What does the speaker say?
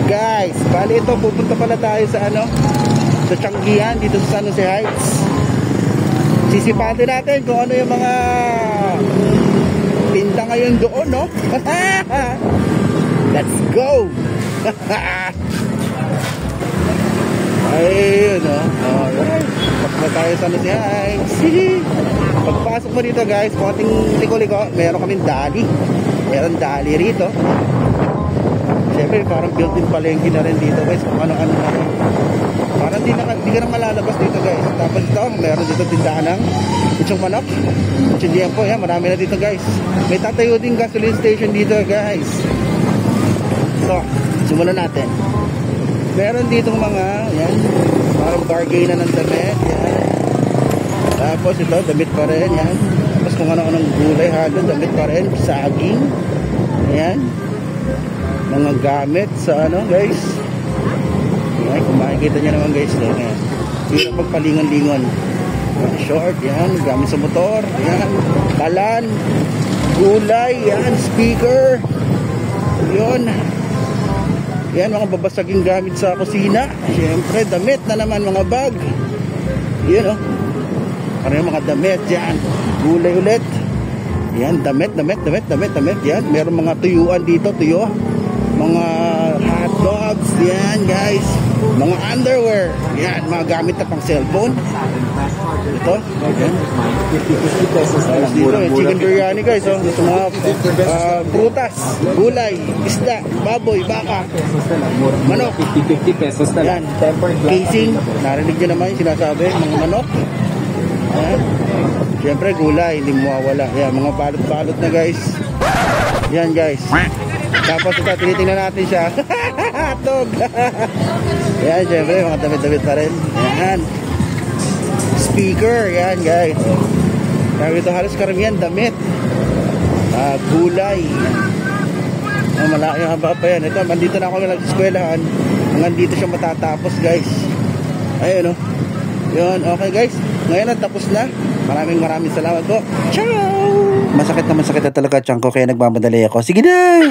Guys, bali ito, pupunta pala tayo sa ano, sa Changian, dito sa San Jose Heights. Sisipatin natin kung ano yung mga pinta ngayon doon, no? Let's go! Ayun, no? Alright, pakma tayo sa San Jose Heights. Pagpasok mo dito, guys, konting liko-liko, meron kaming dali. Meron dali rito. Siyempre, parang built-in palengke na rin dito, guys. Kung ano-ano na rin. Parang di ka na malalabas dito, guys. Tapos ito, meron dito tindahan ng Lechong manok. Lechong po, yan. Marami na dito, guys. May tatayo din gasoline station dito, guys. So, simulan natin. Meron ditong mga, yan, parang bargain na ng damit, yan. Tapos ito, damit pa rin, yan. Tapos kung ano-anong gulay, halo, damit pa rin. Saging, yan. Mga gamit sa ano, guys. Yan, kung makikita nyo naman, guys, yan. Hirap magpalingon-lingon. Short, yan, gamit sa motor, yan. Kalan, gulay, yan, speaker. Yun. Yan, mga babasaging gamit sa kusina. Siyempre, damit na naman, mga bag. Yan, oh. Ano yung mga damit, yan. Gulay ulit. Yan, damit. Yan, meron mga tuyuan dito, tuyo. Mga hot dogs, yan, guys. Mga underwear. Yan, mga gamit na pang cellphone. Ito, yan. Tapos dito, chicken biryani, guys. Oh. Ito mga prutas, gulay, isda, baboy, baka, manok. 50 pesos na yan. Casing, narinig nyo naman yung sinasabi, mga manok. Yan. Siyempre, gulay, hindi mawawala. Yan, mga balot-balot na, guys. Yan, guys. Tapos ito, tinitingnan natin siya. Hotdog. Yan, siyempre, mga damit-damit pa rin. Yan. Speaker, yan, guys. Kaya ito halos karamihan, damit. Gulay. Malaki ang haba pa yan. Ito, mandito na ako nag-eskwelahan. Hanggang dito siya matatapos, guys. Ayun, no? Yun, okay, guys. Ngayon na, tapos na. Maraming salamat po. Ciao! Masakit na talaga tiyan ko, kaya nagmamadali ako. Sige na!